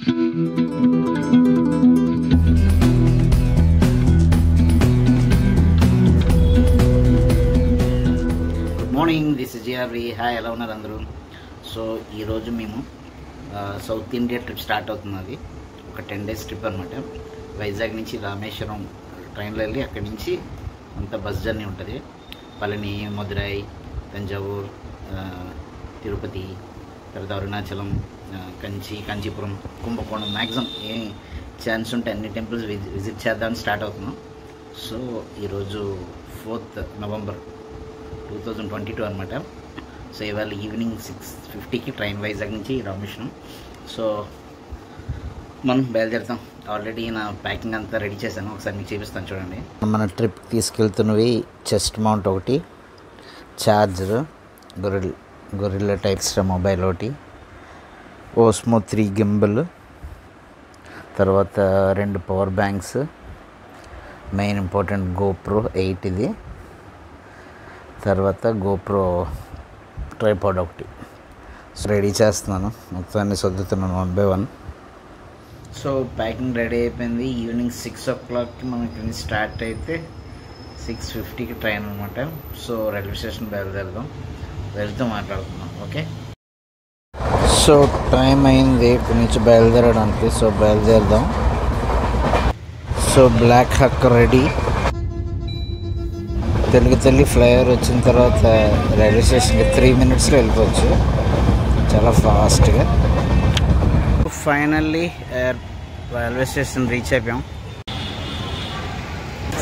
Morning this is GRV. Hi, ఎలా ఉన్నారు అందరూ? సో ఈరోజు మేము సౌత్ ఇండియా ట్రిప్ స్టార్ట్ అవుతున్నది. ఒక 10 days ట్రిప్ అనమాట. వైజాగ్ నుంచి రామేశ్వరం ట్రైన్లో వెళ్ళి అక్కడి నుంచి అంత బస్ జర్నీ ఉంటుంది. పళని, మదురై, తంజావూర్, తిరుపతి, తర్వాత అరుణాచలం, కాంచీపురం, కుంభకోణం, మ్యాక్సిమం ఏ ఛాన్స్ ఉంటే అన్ని టెంపుల్స్ విజిట్ చేద్దామని స్టార్ట్ అవుతున్నాం. సో ఈరోజు 4th November 2022 అనమాట. సో ఇవాళ ఈవినింగ్ 6:50కి ట్రైన్ వైజాగ్ నుంచి రామేశ్వరం. సో మనం బయలుదేరుతాం. ఆల్రెడీ నా ప్యాకింగ్ అంతా రెడీ చేశాను, ఒకసారి మీకు చూపిస్తాను చూడండి. మన ట్రిప్ తీసుకెళ్తున్నవి చెస్ట్ మౌంట్ ఒకటి, ఛార్జర్, గొరిల్లా టైప్ మొబైల్ ఒకటి, ఓస్మో 3 గింబల్, తర్వాత 2 power banks, main important GoPro 8 ఇది, తర్వాత GoPro ట్రైపాడ్ ఒకటి. సో రెడీ చేస్తున్నాను, మొత్తాన్ని సర్దుతున్నాను 1 by 1. సో ప్యాకింగ్ రెడీ అయిపోయింది. ఈవినింగ్ 6 o'clockకి మనం ఇక్కడ నుంచి స్టార్ట్ అయితే 6:50కి ట్రైన్ అనమాట. సో రైల్వే స్టేషన్ బయలుదేరదాం, వెళ్తూ మాట్లాడుతున్నాం. ఓకే, సో టైం అయింది ఇక్కడ నుంచి బయలుదేరడానికి. సో బయలుదేరదాం. So black hawk ready. Telugu Talli flyover వచ్చిన తర్వాత రైల్వే స్టేషన్కి 3 minutesలో వెళ్ళిపోవచ్చు, చాలా ఫాస్ట్గా. ఫైనల్లీ రైల్వే స్టేషన్ రీచ్ అయిపోయాం.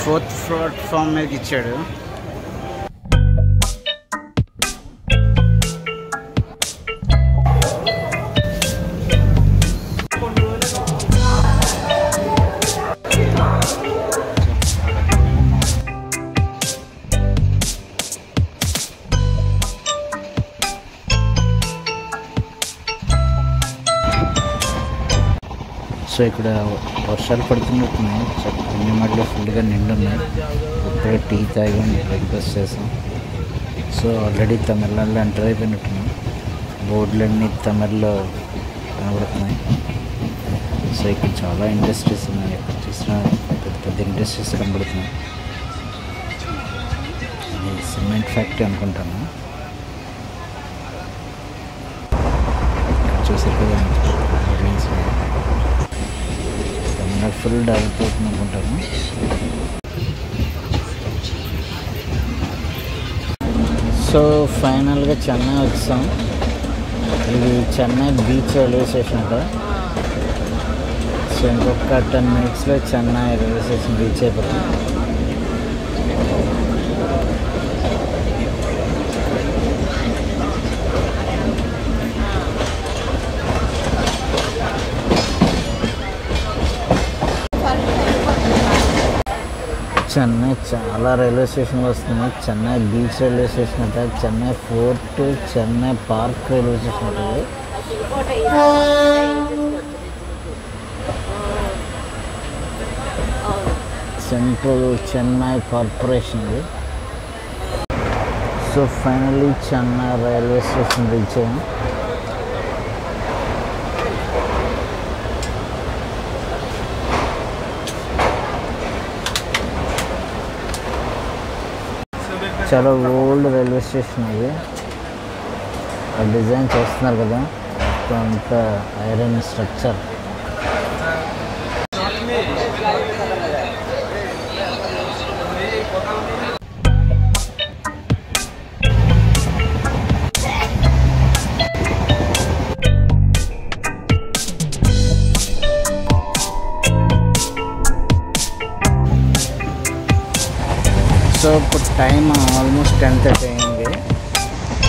4th ప్లాట్ఫామ్ మీద ఇచ్చాడు. సో ఇక్కడ వర్షాలు పడుతున్నట్టున్నాయి, అన్ని మధ్యలో ఫుల్గా నిండున్నాయి. ఇప్పుడే టీ తాగాం, బ్రేక్ఫాస్ట్ చేసాం. సో ఆల్రెడీ తమిళనాడులో ఎంటర్ అయిపోయినట్టున్నాం. బోర్డులన్నీ తమిళ్లో కనబడుతున్నాయి. సో ఇక్కడ చాలా ఇండస్ట్రీస్ ఉన్నాయి, ఎక్కడ చూసినా పెద్ద పెద్ద ఇండస్ట్రీస్ కనబడుతున్నాయి. ఇది సిమెంట్ ఫ్యాక్టరీ అనుకుంటాను. చూసారు కదా, ఫుల్ డెవలప్ అవుతుంది అనుకుంటాను. సో ఫైనల్గా చెన్నై వచ్చాం. ఇది చెన్నై బీచ్ రైల్వే స్టేషన్ అట. సో ఇంకొక 10 minutesలో చెన్నై రైల్వే స్టేషన్ రీచ్ అయిపోతుంది. చెన్నై చాలా రైల్వే స్టేషన్లు వస్తున్నాయి. చెన్నై బీచ్ రైల్వే స్టేషన్ అంట, Chennai fort, Chennai park railway station ఉంటుంది. సెంట్రల్ చెన్నై కార్పొరేషన్ ఇది. So finally Chennai railway station reach అయ్యాం. చాలా ఓల్డ్ రైల్వే స్టేషన్ ఇది. ఆ డిజైన్ చేస్తున్నారు కదా, అంత ఐరన్ స్ట్రక్చర్. సో ఇప్పుడు టైం ఆల్మోస్ట్ 10:30 అయింది.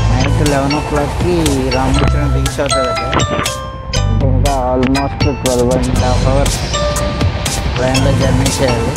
నైట్ 11 o'clockకి రామేశ్వరం రీచ్ అవుతుంది. ఇంకా ఆల్మోస్ట్ 12.5 hours ట్రైన్లో జర్నీ చేయాలి.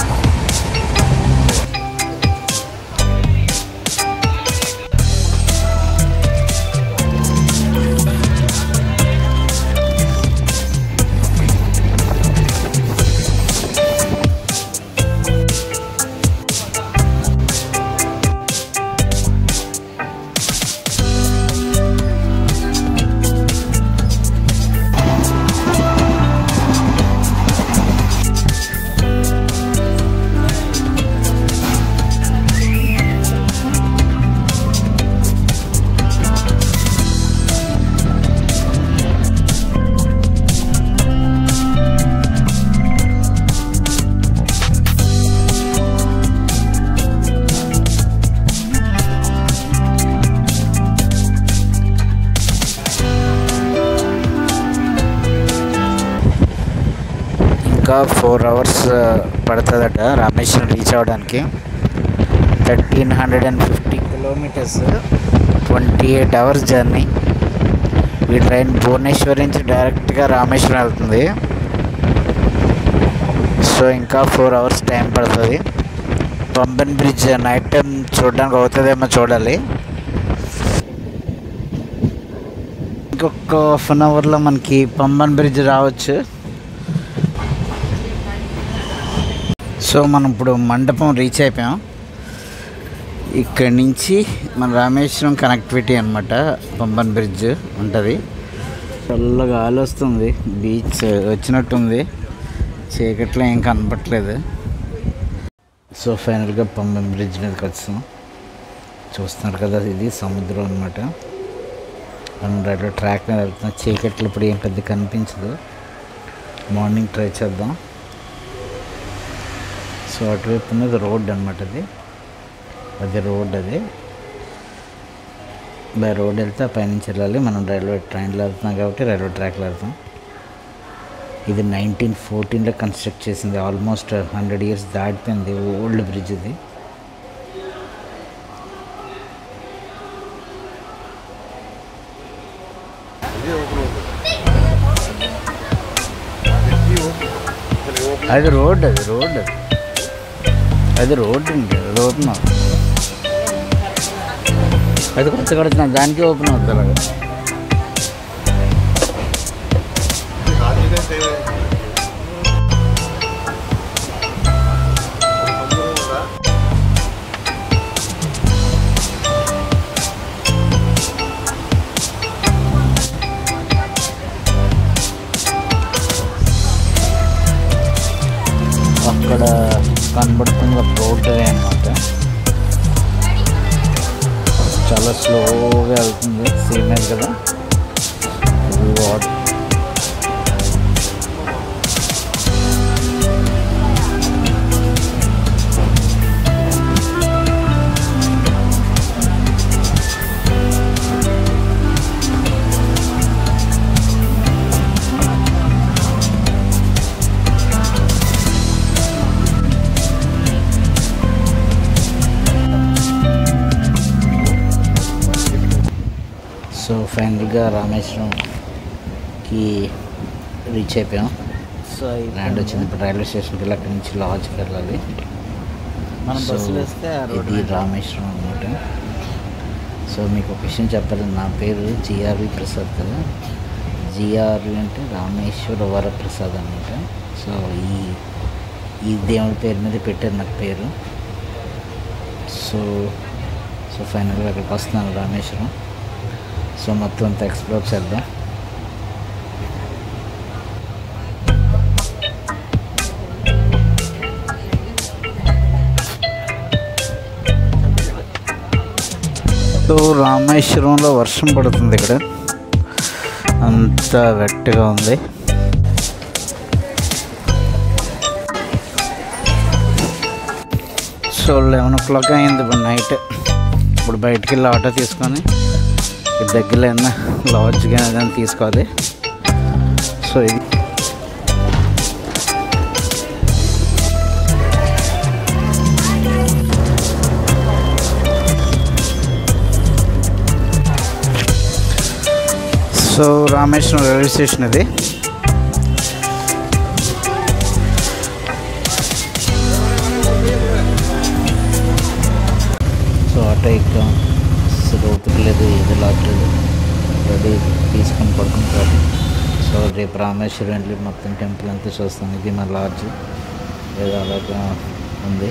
ఇంకా 4 అవర్స్ పడుతుందట రామేశ్వరం రీచ్ అవ్వడానికి. 1350 కిలోమీటర్స్, 28 అవర్స్ జర్నీ. ఈ ట్రైన్ భువనేశ్వర్ నుంచి డైరెక్ట్గా రామేశ్వరం వెళ్తుంది. సో ఇంకా 4 అవర్స్ టైం పడుతుంది. పంబన్ బ్రిడ్జ్ నైట్ టైం చూడడానికి అవుతుందేమో చూడాలి. ఇంకొక 1 అవర్లో మనకి పంబన్ బ్రిడ్జ్ రావచ్చు. సో మనం ఇప్పుడు మండపం రీచ్ అయిపోయాం. ఇక్కడి నుంచి మన రామేశ్వరం కనెక్టివిటీ అనమాట. పంబన్ బ్రిడ్జ్ ఉంటుంది. చల్లగా గాలి వస్తుంది. బీచ్ వచ్చినట్టుంది. చీకట్లో ఏం కనపట్లేదు. సో ఫైనల్గా పంబన్ బ్రిడ్జ్ మీదకి వచ్చాం. చూస్తున్నారు కదా, ఇది సముద్రం అనమాట. మనం రైల్వే ట్రాక్ మీద వెళ్తున్నాం. చీకట్లో ఇప్పుడు ఏం పెద్ద కనిపించదు. మార్నింగ్ ట్రై చేద్దాం. సో అటువైపు ఉన్నది రోడ్ అనమాట. అది రోడ్. అది బై రోడ్ వెళ్తే ఆ పైనుంచి వెళ్ళాలి. మనం రైల్వే ట్రైన్లో వెళ్తున్నాం కాబట్టి రైల్వే ట్రాక్లో వెళ్తాం. ఇది 1914లో కన్స్ట్రక్ట్ చేసింది. ఆల్మోస్ట్ 100 ఇయర్స్ దాటిపోయింది. ఓల్డ్ బ్రిడ్జ్ ఇది. అది రోడ్. అది రోడ్ అండి. అది ఓపెన్ అవుతుంది. అది కొత్త కడుతున్నాం, దానికి ఓపెన్ అవుతుంది. అలాగా అక్కడ కనబడుతుంది ఒక రోడ్ అనమాట. చాలా స్లోగా వెళ్తుంది. సీనియర్ కదా. సో ఫైనల్గా రామేశ్వరంకి రీచ్ అయిపోయాం. సో ల్యాండ్ వచ్చింది. ఇప్పుడు రైల్వే స్టేషన్కి వెళ్ళి అక్కడి నుంచి లాడ్జ్కి వెళ్ళాలి. మనం బస్సులు వేస్తే ఇది రామేశ్వరం అనమాట. సో మీకు ఒక విషయం చెప్పాలి. నా పేరు జిఆర్వి ప్రసాద్ కదా. జిఆర్వి అంటే రామేశ్వర వరప్రసాద్ అనమాట. సో ఈ దేవుడి పేరు మీద పెట్టారు నాకు పేరు. సో ఫైనల్గా అక్కడికి వస్తున్నాను రామేశ్వరం. సో మొత్తం అంతా ఎక్స్ప్లోర్ చేద్దాం. సో రామేశ్వరంలో వర్షం పడుతుంది. ఇక్కడ అంతా వెట్టగా ఉంది. సో 11 o'clock అయింది ఇప్పుడు నైట్. ఇప్పుడు బయటికి వెళ్ళి ఆటో తీసుకొని దగ్గరలో ఏమన్నా లాడ్జ్గా ఏదైనా తీసుకోవాలి. సో ఇది సో రామేశ్వరం రైల్వే స్టేషన్ ఇది. సో ఆటో ఎక్కాం. ఓపిక లేదు, ఏది లాగలేదు. రెడీ తీసుకొని పడుకుంటారు. సో రేపు రామేశ్వరం వెళ్ళి మొత్తం టెంపుల్ అంతా చూస్తాం. ఇది మా లాడ్జ్ ఏదో అలాగా ఉంది.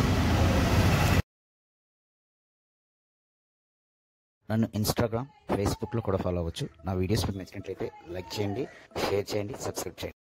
నన్ను ఇన్స్టాగ్రామ్, ఫేస్బుక్లో కూడా ఫాలో అవ్వచ్చు. నా వీడియోస్ మీకు నచ్చినట్లయితే లైక్ చేయండి, షేర్ చేయండి, సబ్స్క్రైబ్ చేయండి.